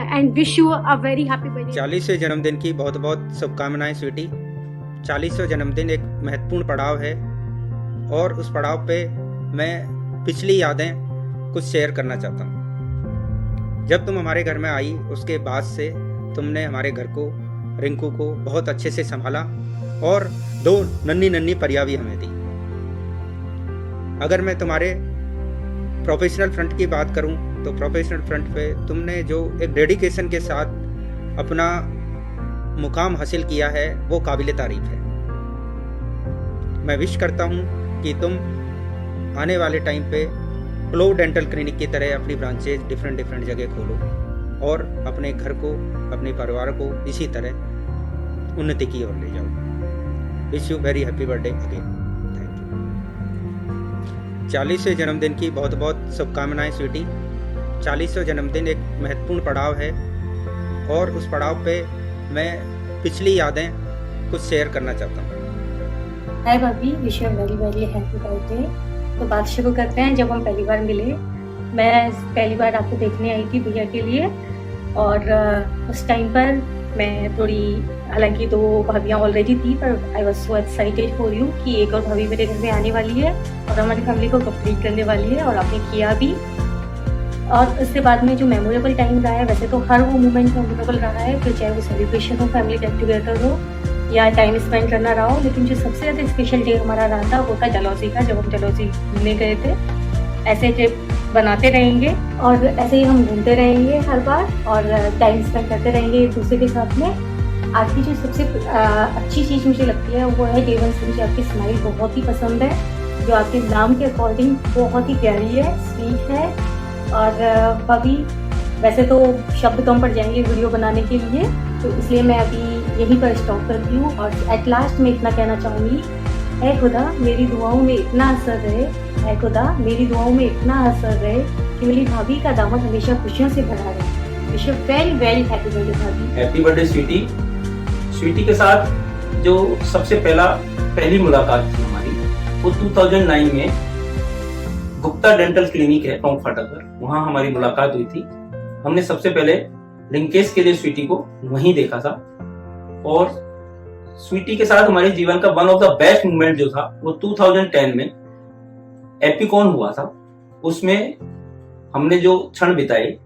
and wish you a very happy birthday. 40वें जन्मदिन की बहुत बहुत शुभकामनाएं स्वीटी। 40वां जन्मदिन एक महत्वपूर्ण पड़ाव है, और उस पड़ाव पे मैं पिछली यादें कुछ शेयर करना चाहता हूँ। जब तुम हमारे घर में आई, उसके बाद से तुमने हमारे घर को, रिंकू को बहुत अच्छे से संभाला, और 2 नन्ही परियां भी हमें दी। अगर मैं तुम्हारे प्रोफेशनल फ्रंट की बात करूं, तो प्रोफेशनल फ्रंट पे तुमने जो एक डेडिकेशन के साथ अपना मुकाम हासिल किया है, वो काबिल तारीफ है। मैं विश करता हूं कि तुम आने वाले टाइम पे क्लो डेंटल क्लिनिक की तरह अपनी ब्रांचेज डिफरेंट जगह खोलो, और अपने घर को, अपने परिवार को इसी तरह उन्नति की ओर ले जाओ। Wish you very happy birthday again. 40वें जन्मदिन की बहुत बहुत शुभकामनाएं स्वीटी। 40वां जन्मदिन एक महत्वपूर्ण पड़ाव है, और उस पड़ाव पे मैं पिछली यादें कुछ शेयर करना चाहता हूँ। हाय भाभी, wish you very very happy birthday. तो बात शुरू करते हैं। जब हम पहली बार मिले, मैं पहली बार आपको देखने आई थी भैया के लिए, और उस टाइम पर मैं थोड़ी, हालांकि 2 भाभियाँ ऑलरेडी थी, पर I was so excited for you कि एक और भाभी मेरे घर में आने वाली है और हमारी फैमिली को कंप्लीट करने वाली है, और आपने किया भी। और उसके बाद में जो मेमोरेबल टाइम रहा है, वैसे तो हर वो मोमेंट मेमोरेबल रहा है, फिर चाहे वो सेलिब्रेशन हो, फैमिली गेट टुगेदर हो, या टाइम स्पेंड करना रहा हो, लेकिन जो सबसे ज़्यादा स्पेशल डे हमारा रहा था वो था डलहौजी का, जब हम डलहौजी घूमने गए थे। ऐसे ट्रिप बनाते रहेंगे और ऐसे ही हम घूमते रहेंगे हर बार, और टाइम स्पेंड करते रहेंगे एक दूसरे के साथ में। आज की जो सबसे अच्छी चीज़ मुझे लगती है वो है डे वन से मुझे आपकी स्माइल बहुत ही पसंद है। जो आपके नाम के अकॉर्डिंग बहुत ही प्यारी है, स्वीट है। और भाभी वैसे तो शब्द कम पड़ जाएंगे वीडियो बनाने के लिए, तो इसलिए मैं अभी यहीं पर स्टॉप करती हूँ। और एट लास्ट मैं इतना कहना चाहूँगी, ऐ खुदा मेरी दुआओं में इतना असर रहे, ऐ खुदा मेरी दुआओं में इतना असर रहे कि मेरी भाभी का दामन हमेशा खुशियों से भरा रहे। Wish you very very happy birthday भाभी। Happy birthday Sweety. स्वीटी के साथ जो सबसे पहली मुलाकात थी हमारी, वो 2009 में गुप्ता डेंटल क्लिनिक है टोंक फाटक, वहाँ हमारी मुलाकात हुई थी। हमने सबसे पहले लिंकेज के लिए स्वीटी को वहीं देखा था, और स्वीटी के साथ हमारे जीवन का one of the best moment जो था वो 2010 में एपिकॉन हुआ था। उसमें हमने जो क्षण बिताए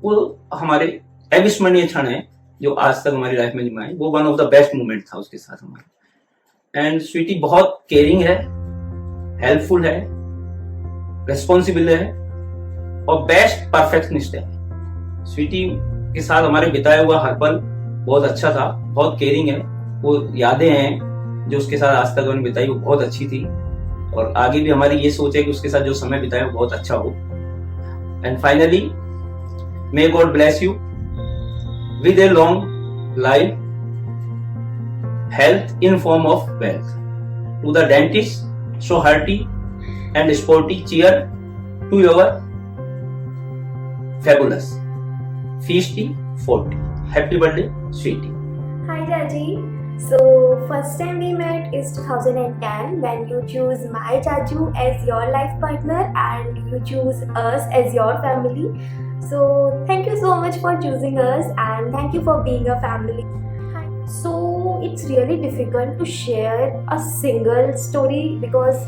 वो हमारे अविस्मरणीय क्षण है जो आज तक हमारी लाइफ में जिमाए। वो one of the best moment था उसके साथ हमारा। एंड स्वीटी बहुत केयरिंग है, हेल्पफुल है, रिस्पॉन्सिबल है और बेस्ट परफेक्शनिस्ट है। स्वीटी के साथ हमारे बिताया हुआ हर पल बहुत अच्छा था, बहुत केयरिंग है। वो यादें हैं जो उसके साथ आज तक हमने बिताई वो बहुत अच्छी थी, और आगे भी हमारी ये सोच है कि उसके साथ जो समय बिताया वो बहुत अच्छा हो। And finally may God bless you with a long life, health in form of wealth. To the dentist, so hearty and sporty cheer to your fabulous feasty 40. Happy birthday, sweetie. Hi Chachi. So first time we met is 2010 when you choose my Chachu as your life partner and you choose us as your family. So thank you so much for choosing us and thank you for being a family. So it's really difficult to share a single story because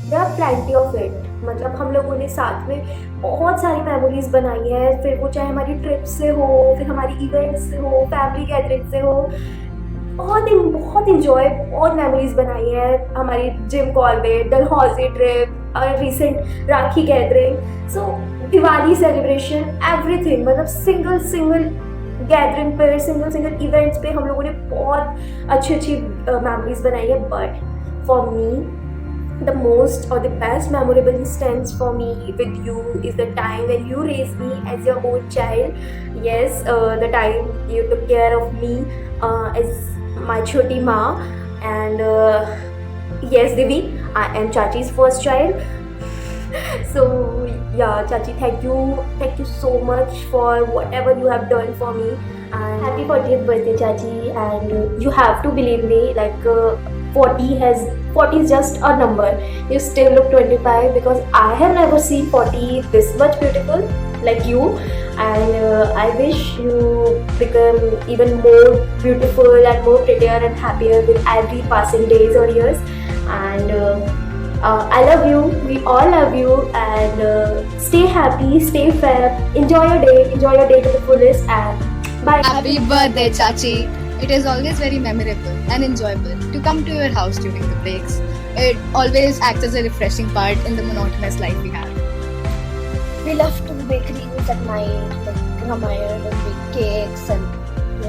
there are plenty of it. मतलब हम लोगों ने साथ में बहुत सारी memories बनाई है, फिर वो चाहे हमारी ट्रिप से हो, फिर हमारी इवेंट्स से हो, फैमिली गैदरिंग से हो, बहुत इंजॉय, बहुत मेमोरीज बनाई है। हमारी जिम कॉर्बेट, डलहौजी ट्रिप और रिसेंट राखी गैदरिंग, सो दिवाली सेलिब्रेशन, एवरीथिंग। मतलब सिंगल गैदरिंग पे, सिंगल इवेंट्स पे हम लोगों ने बहुत अच्छी मेमोरीज बनाई है। But for me the most or the best memorable instance for me with you is the time when you raised me as your own child. Yes, the time you took care of me as my choti ma. And yes Devi, I am Chachi's first child. So yeah Chachi, thank you so much for whatever you have done for me, and happy 40th birthday Chachi. And you have to believe me, like 40 is just a number. You still look 25 because I have never seen 40 this much beautiful like you. And I wish you become even more beautiful and more prettier and happier with every passing days or years. And I love you, we all love you, and stay happy, stay fair, enjoy your day to the fullest, and bye. Happy birthday Chachi. It is always very memorable and enjoyable to come to your house during the breaks. It always acts as a refreshing part in the monotonous life we have. We love to bake bakeries at night, like Ramayana, and bake cakes and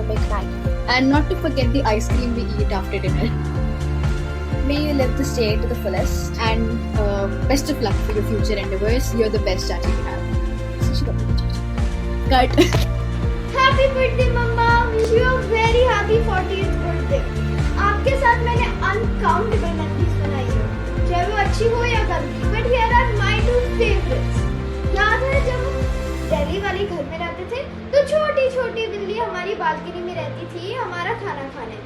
make Maggi. And not to forget the ice cream we eat after dinner. May you live this day to the fullest. And best of luck for your future endeavors. You're the best Chachi we have. Cut. Happy birthday mama, wish you a very happy 40th birthday. आपके साथ मैंने uncountable memories बनाई है, चाहे वो अच्छी हो या गंदी, but here are my 2 favorites. याद है जब हम दिल्ली वाले घर में रहते थे तो छोटी छोटी बिल्ली हमारी बालकनी में रहती थी हमारा खाना खाने,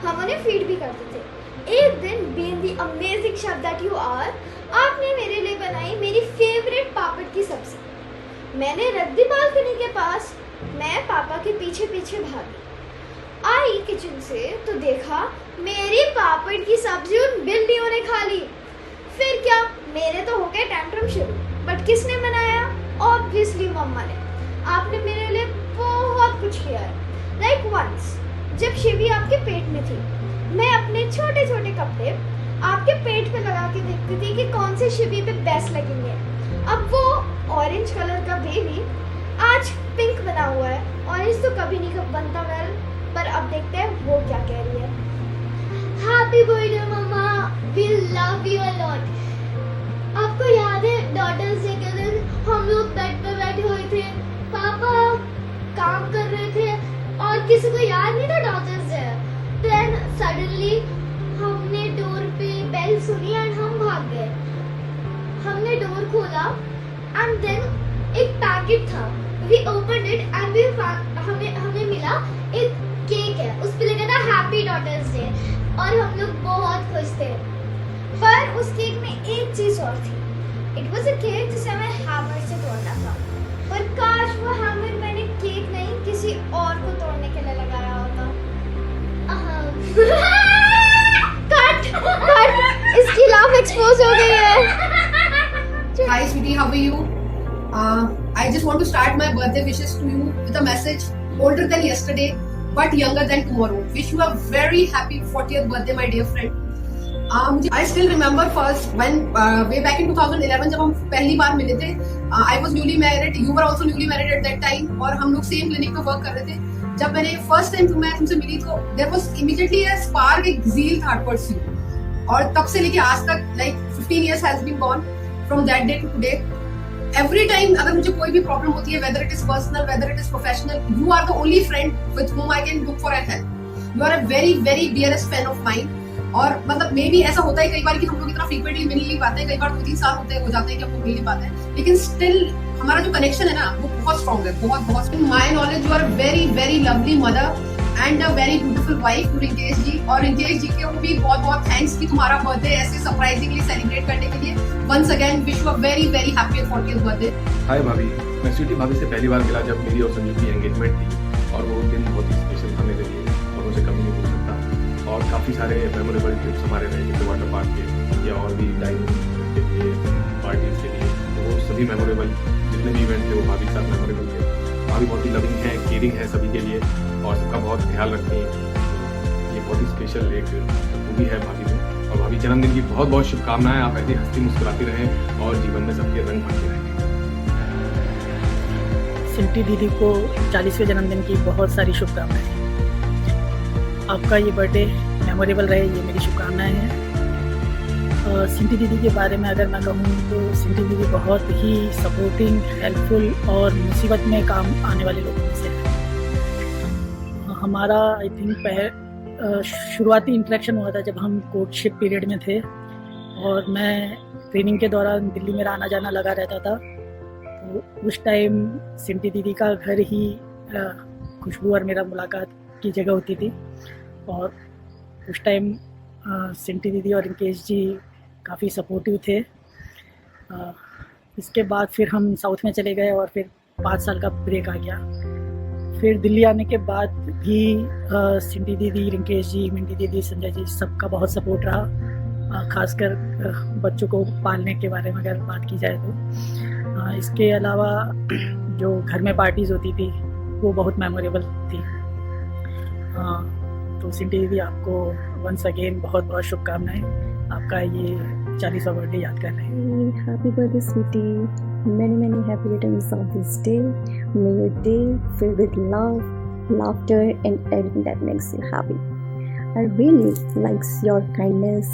हम उन्हें फीड भी करते थे। एक दिन being the amazing chef that you are, आपने मेरे लिए बनाई मेरी फेवरेट पापड़ की सब्जी। मैंने रख दी बालकनी के पास, मैं पापा के पीछे पीछे भागी, आई किचन से तो देखा मेरी पापड़ की सब्जी उन बिल्लियों ने खा ली। फिर क्या, मेरे तो हो गए टैंट्रम शुरू, बट किसने बनाया? ऑब्वियसली मम्मा ने। आपने मेरे लिए बहुत कुछ किया है। लाइक वंस जब शिवी आपके पेट में थी, मैं अपने छोटे छोटे कपड़े आपके पेट पे लगा के देखती थी कि कौन से शिवी पे बेस्ट लगेंगे। अब वो ऑरेंज कलर का बेबी आज पिंक बना हुआ है। ऑरेंज तो कभी नहीं बनता वेल, पर अब देखते हैं वो क्या कह रही है। Happy birthday mama, we love you a lot. Suddenly हमने डोर पे बेल सुनी एंड हम भाग गए। हमने डोर खोला एंड देन एक पैकेट था। वी ओपनड इट एंड हमें मिला एक केक है, उस पे लिखा था हैप्पी डॉटर्स डे और हम लोग बहुत खुश थे। पर उस केक में एक चीज और थी। इट वाज अ केक जिसे हमें हैमर से तोड़ना था, पर काश वो हैमर मैंने केक नहीं किसी और को तोड़ने के लिए लगाया होता। कट इसकी लाफ एक्सपोज हो गई है। Hi sweetie, how are you? I just want to start my birthday wishes to you with a message older than yesterday but younger than tomorrow. Wish you a very happy 40th birthday, my dear friend. I still remember first when way back in 2011 जब हम पहली बार मिले थे. I was newly married, you were also newly married at that time और हम लोग same clinic में work कर रहे थे. जब मैंने फर्स्ट टाइम मैं तुमसे मिली तो there was immediately a spark, एक zeal था towards you. और तब से लेके आज तक like 15 years has been gone from that day to today. Every time अगर मुझे कोई भी प्रॉब्लम होती है, whether it is personal, whether it is professional, you are the only friend with whom I can look for help. You are a very very dearest friend of mine. और मतलब मे भी ऐसा होता है कई बार कि हम लोग इतना फ्रीक्वेंटली मिल नहीं पाते हैं, कई बार 2-3 साल हो जाते हैं कि हम लोग मिल नहीं पाते हैं, लेकिन स्टिल हमारा जो कनेक्शन है ना वो बहुत स्ट्रॉन्ग है, बहुत। In my knowledge you are very very lovely mother and a very beautiful wife to Rinkesh ji. और रिंकेश जी को भी बहुत थैंक्स कि तुम्हारा बर्थडे ऐसे सरप्राइजिंगली सेलिब्रेट करने के लिए। Once again wish you a very very happy 40th birthday. Hi भाभी, मैं स्वीटी भाभी से पहली बार मिला जब मेरी और संजू की एंगेजमेंट थी और वो दिन बहुत ही स्पेशल था मेरे लिए और मुझे कभी नहीं भूल सकता। और काफ़ी सारे मेमोरेबल ट्रिप्स हमारे रहे जैसे वाटर पार्क के या और भी डाइनिंग के लिए, पार्टीज के लिए, तो वो सभी मेमोरेबल जितने भी इवेंट थे वो भाभी के साथ मेमोरेबल थे। भाभी बहुत ही लविंग है, केयरिंग है सभी के लिए और सबका बहुत ख्याल रखती हैं। ये बहुत ही स्पेशल एक खूबी है भाभी में। और भाभी जन्मदिन की बहुत शुभकामनाएं। आप ऐसी हंसती मुस्कुराती रहें और जीवन में सबके रंग भरते रहें। सिंटी दीदी को 40वें जन्मदिन की बहुत सारी शुभकामनाएं। आपका ये बर्थडे मेमोरेबल रहे, ये मेरी शुभकामनाएं हैं। सिंटी दीदी के बारे में अगर मैं कहूँ तो सिंटी दीदी बहुत ही सपोर्टिंग, हेल्पफुल और मुसीबत में काम आने वाले लोगों में से है। हमारा आई थिंक शुरुआती इंटरेक्शन हुआ था जब हम कोर्टशिप पीरियड में थे और मैं ट्रेनिंग के दौरान दिल्ली में आना जाना लगा रहता था। तो उस टाइम सिंटी दीदी का घर ही खुशबू और मेरा मुलाकात की जगह होती थी और उस टाइम सिंटी दीदी और रिंकेश जी काफ़ी सपोर्टिव थे। इसके बाद फिर हम साउथ में चले गए और फिर 5 साल का ब्रेक आ गया। फिर दिल्ली आने के बाद भी सिंटी दीदी, रिंकेश जी, मिंटी दीदी, संजय जी सबका बहुत सपोर्ट रहा, खासकर बच्चों को पालने के बारे में अगर बात की जाए तो। इसके अलावा जो घर में पार्टीज़ होती थी वो बहुत मेमोरेबल थी। तो सिंटी दीदी आपको वंस अगेन बहुत शुभकामनाएं। आपका ये 40वां बर्थडे याद कर रहे हैं। Happy birthday sweetie, many happy returns of this day. May your day filled with love, laughter and everything that makes you happy. I really likes your kindness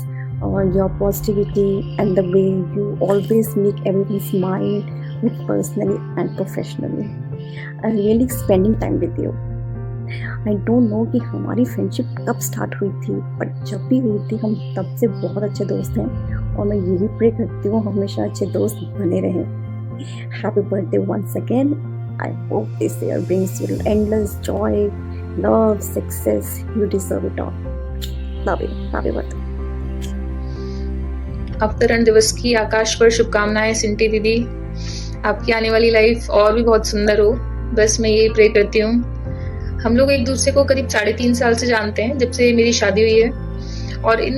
or your positivity and the way you always make everyone smile with personally and professionally. I really spending time with you. I don't know कि हमारी friendship कब start हुई थी, but जब भी हुई थी हम तब से बहुत अच्छे दोस्त हैं और मैं यही प्रे करती हूँ हमेशा अच्छे दोस्त बने रहें। Happy birthday once again. I hope this year brings you endless joy, love, success. You deserve it all. Love you. Happy birthday. अवतरण दिवस की आकाश पर शुभकामनाएं सिंटी दीदी। आपकी आने वाली लाइफ और भी बहुत सुंदर हो, बस मैं यही प्रे करती हूँ। हम लोग एक दूसरे को करीब 3.5 साल से जानते हैं, जब से मेरी शादी हुई है और इन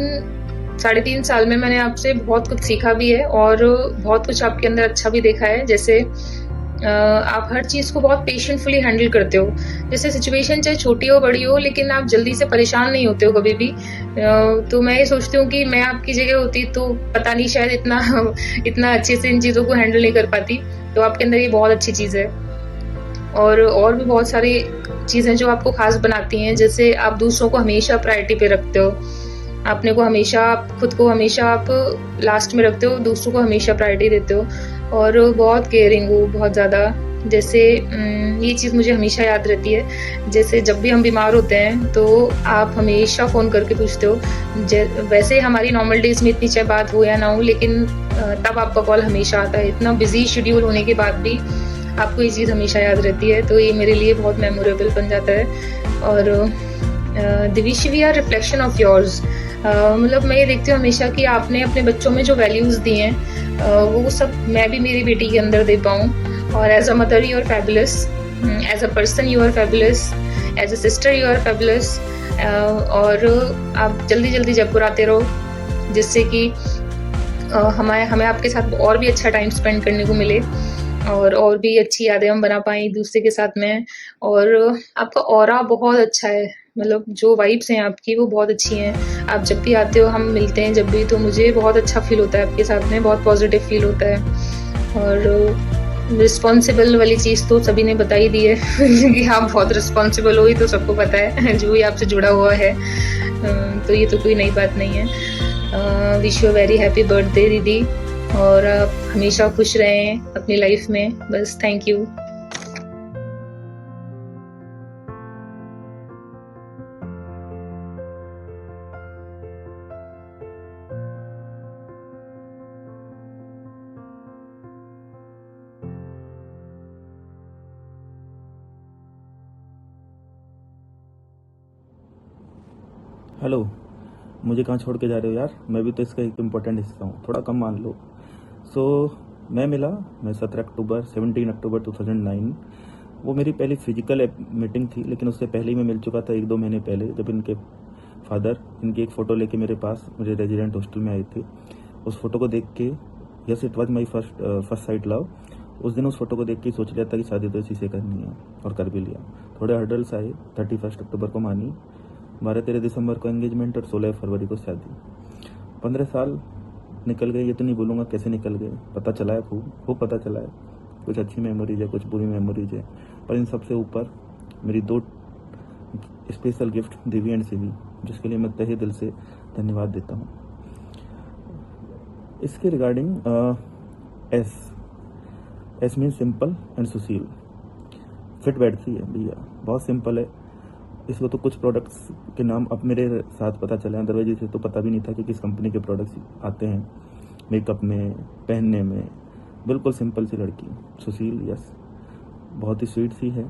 3.5 साल में मैंने आपसे बहुत कुछ सीखा भी है और बहुत कुछ आपके अंदर अच्छा भी देखा है। जैसे आप हर चीज़ को बहुत पेशेंटफुली हैंडल करते हो। जैसे सिचुएशन चाहे छोटी हो बड़ी हो, लेकिन आप जल्दी से परेशान नहीं होते हो कभी भी। तो मैं ये सोचती हूँ कि मैं आपकी जगह होती तो पता नहीं शायद इतना अच्छे से इन चीज़ों को हैंडल नहीं कर पाती। तो आपके अंदर ये बहुत अच्छी चीज़ है और भी बहुत सारी चीज़ें जो आपको खास बनाती हैं। जैसे आप दूसरों को हमेशा प्रायोरिटी पे रखते हो, अपने को हमेशा, खुद को हमेशा आप लास्ट में रखते हो, दूसरों को हमेशा प्रायोरिटी देते हो और बहुत केयरिंग हो, बहुत ज़्यादा जैसे ये चीज़ मुझे हमेशा याद रहती है, जैसे जब भी हम बीमार होते हैं तो आप हमेशा फ़ोन करके पूछते हो। वैसे हमारी नॉर्मल डेज़ में इतनी चाहे बात हो या ना हो, लेकिन तब आपका कॉल हमेशा आता है। इतना बिजी शेड्यूल होने के बाद भी आपको ये चीज़ हमेशा याद रहती है, तो ये मेरे लिए बहुत मेमोरेबल बन जाता है। और Divish, we are reflection of yours. मतलब मैं ये देखती हूँ हमेशा कि आपने अपने बच्चों में जो वैल्यूज़ दिए हैं वो सब मैं भी मेरी बेटी के अंदर दे पाऊँ। और as a mother you are fabulous, as a person you are fabulous, as a sister you are fabulous. और आप जल्दी जल्दी जयपुर आते रहो, जिससे कि हमें आपके साथ और भी अच्छा टाइम स्पेंड करने को मिले और भी अच्छी यादें हम बना पाएँ एक दूसरे के साथ में। और आपका ऑरा बहुत अच्छा है, मतलब जो वाइब्स हैं आपकी वो बहुत अच्छी हैं। आप जब भी आते हो, हम मिलते हैं जब भी, तो मुझे बहुत अच्छा फील होता है आपके साथ में, बहुत पॉजिटिव फील होता है। और रिस्पॉन्सिबल वाली चीज़ तो सभी ने बता ही दी है क्योंकि आप बहुत रिस्पॉन्सिबल हो, ये तो सबको पता है जो भी आपसे जुड़ा हुआ है, तो ये तो कोई नई बात नहीं है। Wish you very happy birthday दीदी, और आप हमेशा खुश रहें अपनी लाइफ में, बस। Thank you. हेलो, मुझे कहाँ छोड़ के जा रहे हो यार? मैं भी तो इसका एक इम्पोर्टेंट हिस्सा हूँ, थोड़ा कम मान लो। मैं 17 अक्टूबर 17 अक्टूबर 2009, वो मेरी पहली फिजिकल मीटिंग थी, लेकिन उससे पहले ही मैं मिल चुका था 1-2 महीने पहले, जब इनके फादर इनकी एक फ़ोटो लेके मेरे पास मुझे रेजिडेंट हॉस्टल में आए थे। उस फोटो को देख के, yes it was my first sight love. उस दिन उस फोटो को देख के सोच लिया था कि शादी तो इसी से करनी है, और कर भी लिया। थोड़े हर्डल्स आए, 31 अक्टूबर को मानी, 12-13 दिसंबर को एंगेजमेंट और 16 फरवरी को शादी। 15 साल निकल गए, ये तो नहीं बोलूँगा कैसे निकल गए, पता चला है, खूब पता चला है। कुछ अच्छी मेमोरीज है, कुछ बुरी मेमोरीज है, पर इन सबसे ऊपर मेरी 2 स्पेशल गिफ्ट, दिव्य एंड सिवी, जिसके लिए मैं तहे दिल से धन्यवाद देता हूँ। इसके regarding S mean simple and Sushil, fit बैठती है भैया, बहुत सिंपल है। इसको तो कुछ प्रोडक्ट्स के नाम अब मेरे साथ पता चले, अदरवाइज इसे तो पता भी नहीं था कि किस कंपनी के प्रोडक्ट्स आते हैं मेकअप में, पहनने में। बिल्कुल सिंपल सी लड़की सुशील, यस, बहुत ही स्वीट सी है।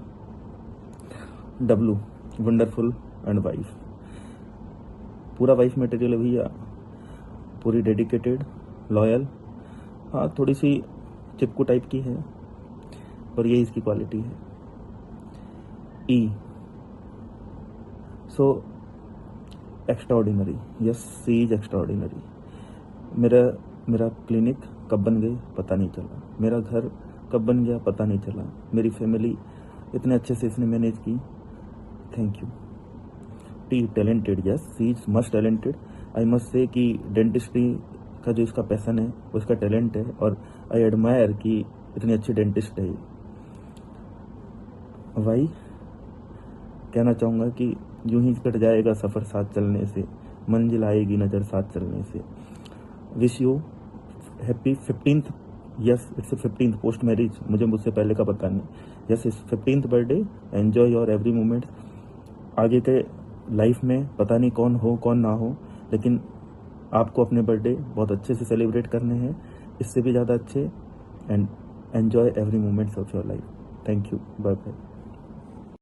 डब्लू, वंडरफुल एंड वाइफ, पूरा वाइफ मटेरियल है भैया, पूरी डेडिकेटेड, लॉयल। हाँ, थोड़ी सी चिपकू टाइप की है, पर यही इसकी क्वालिटी है। ई, so extraordinary, yes she is extraordinary. मेरा क्लिनिक कब बन गई पता नहीं चला, मेरा घर कब बन गया पता नहीं चला, मेरी फैमिली इतने अच्छे से इसने मैनेज की, thank you. T, talented, yes she is must talented. I must say कि डेंटिस्ट्री का जो इसका पैशन है वो इसका टैलेंट है, और आई एडमायर कि इतनी अच्छी डेंटिस्ट है। भाई कहना चाहूँगा कि यूं ही कट जाएगा सफ़र साथ चलने से, मंजिल आएगी नज़र साथ चलने से। Wish you happy 15th, yes it's 15th post marriage, मुझसे पहले का पता नहीं, yes it's 15th birthday. Enjoy your every moment. आगे के लाइफ में पता नहीं कौन हो कौन ना हो, लेकिन आपको अपने बर्थडे बहुत अच्छे से सेलिब्रेट करने हैं, इससे भी ज़्यादा अच्छे, and enjoy every moments of your life. Thank you, bye bye.